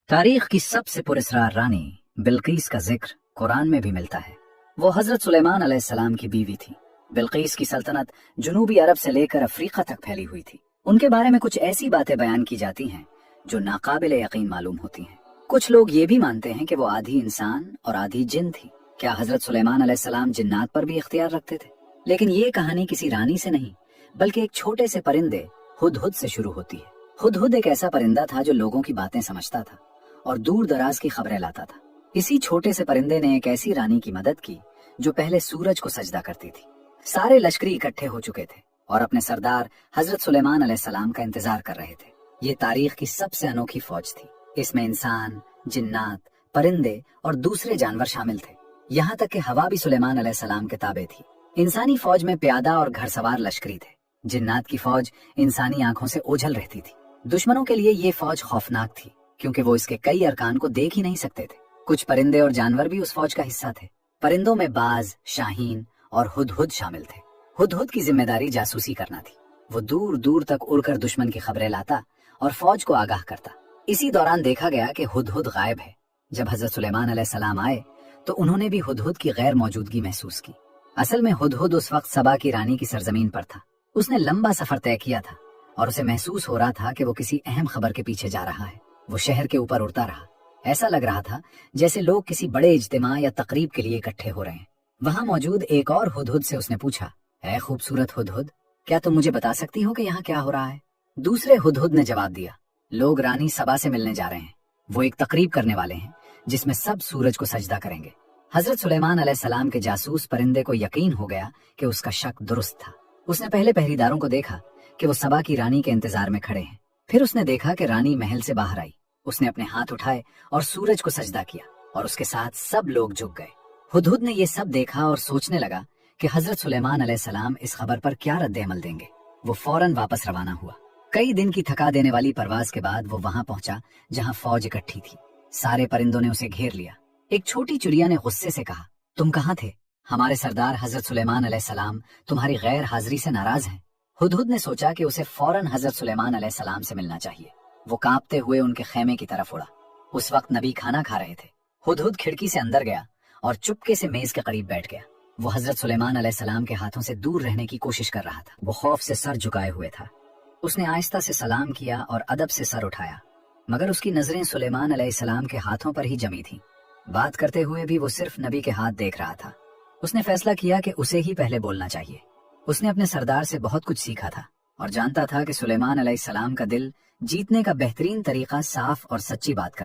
तारीख की सबसे पुरस्कार रानी बिल्किस का जिक्र कुरान में भी मिलता है। वो हजरत सुलेमान अलैहिस्सलाम की बीवी थी। बिल्किस की सल्तनत जुनूबी अरब से लेकर अफ्रीका तक फैली हुई थी। उनके बारे में कुछ ऐसी बातें बयान की जाती हैं जो नाकाबिले यकीन मालूम होती हैं। कुछ लोग ये भी मानते हैं कि वो आधी इंसान और आधी जिन थी। क्या हजरत सुलेमान अलैहिस्सलाम जिन्नात पर भी इख्तियार रखते थे? लेकिन ये कहानी किसी रानी से नहीं बल्कि एक छोटे से परिंदे हुदहुद से शुरू होती है। हुदहुद एक ऐसा परिंदा था जो लोगों की बातें समझता था और दूर दराज की खबरें लाता था। इसी छोटे से परिंदे ने एक ऐसी रानी की मदद की जो पहले सूरज को सजदा करती थी। सारे लश्करी इकट्ठे हो चुके थे और अपने सरदार हजरत सुलेमान अलैहिस्सलाम का इंतजार कर रहे थे। ये तारीख की सबसे अनोखी फौज थी। इसमें इंसान, जिन्नात, परिंदे और दूसरे जानवर शामिल थे। यहाँ तक कि हवा भी सुलेमान अलैहिस्सलाम के ताबे थी। इंसानी फौज में प्यादा और घड़सवार लश्करी थे। जिन्नात की फौज इंसानी आंखों से ओझल रहती थी। दुश्मनों के लिए ये फौज खौफनाक थी क्योंकि वो इसके कई अरकान को देख ही नहीं सकते थे। कुछ परिंदे और जानवर भी उस फौज का हिस्सा थे। परिंदों में बाज, शाहीन और हुदहुद शामिल थे। हुदहुद की जिम्मेदारी जासूसी करना थी। वो दूर दूर तक उड़कर दुश्मन की खबरें लाता और फौज को आगाह करता। इसी दौरान देखा गया कि हुदहुद गायब है। जब हजरत सुलेमान अलैहिस्सलाम आए तो उन्होंने भी हुदहुद की गैर मौजूदगी महसूस की। असल में हुदहुद उस वक्त सबा की रानी की सरजमीन पर था। उसने लंबा सफर तय किया था और उसे महसूस हो रहा था कि वो किसी अहम खबर के पीछे जा रहा है। वो शहर के ऊपर उड़ता रहा। ऐसा लग रहा था जैसे लोग किसी बड़े इज्तिमा या तकरीब के लिए इकट्ठे हो रहे हैं। वहां मौजूद एक और हुदहुद से उसने पूछा, ऐ खूबसूरत हुदहुद, क्या तुम मुझे बता सकती हो कि यहाँ क्या हो रहा है? दूसरे हुदहुद ने जवाब दिया, लोग रानी सबा से मिलने जा रहे हैं। वो एक तकरीब करने वाले हैं जिसमें सब सूरज को सजदा करेंगे। हजरत सुलेमान अलैहिस्सलाम के जासूस परिंदे को यकीन हो गया कि उसका शक दुरुस्त था। उसने पहले पहरेदारों को देखा कि वो सबा की रानी के इंतजार में खड़े हैं। फिर उसने देखा कि रानी महल से बाहर आई। उसने अपने हाथ उठाए और सूरज को सजदा किया और उसके साथ सब लोग झुक गए। हुदहुद ने ये सब देखा और सोचने लगा कि हजरत सुलेमान अलैहिस्सलाम इस खबर पर क्या रद्द अमल देंगे। वो फौरन वापस रवाना हुआ। कई दिन की थका देने वाली परवाज के बाद वो वहां पहुंचा जहां फौज इकट्ठी थी। सारे परिंदों ने उसे घेर लिया। एक छोटी चिड़िया ने गुस्से से कहा, तुम कहाँ थे? हमारे सरदार हजरत सुलेमान अलैहिस्सलाम तुम्हारी गैर हाजिरी से नाराज हैं। हुदहुद ने सोचा कि उसे फौरन हजरत सुलेमान अलैहिस्सलाम से मिलना चाहिए। वो कांपते हुए उनके खेमे की तरफ उड़ा। उस वक्त नबी खाना खा रहे थे। हुदहुद खिड़की से अंदर गया और चुपके से मेज के करीब बैठ गया। वो हजरत सुलेमान अलैहिस्सलाम के हाथों से दूर रहने की कोशिश कर रहा था। वो खौफ से सर झुकाए हुए था। उसने आहिस्ता से सलाम किया और अदब से सर उठाया, मगर उसकी नजरें सुलेमान अलैहिस्सलाम के हाथों पर ही जमी थीं। बात करते हुए भी वो सिर्फ नबी के हाथ देख रहा था। उसने फैसला किया कि उसे ही पहले बोलना चाहिए। उसने अपने सरदार से बहुत कुछ सीखा था और जानता था कि सुलेमान अलैहिस्सलाम का दिल जीतने का बेहतरीन तरीका साफ और सच्ची बात करना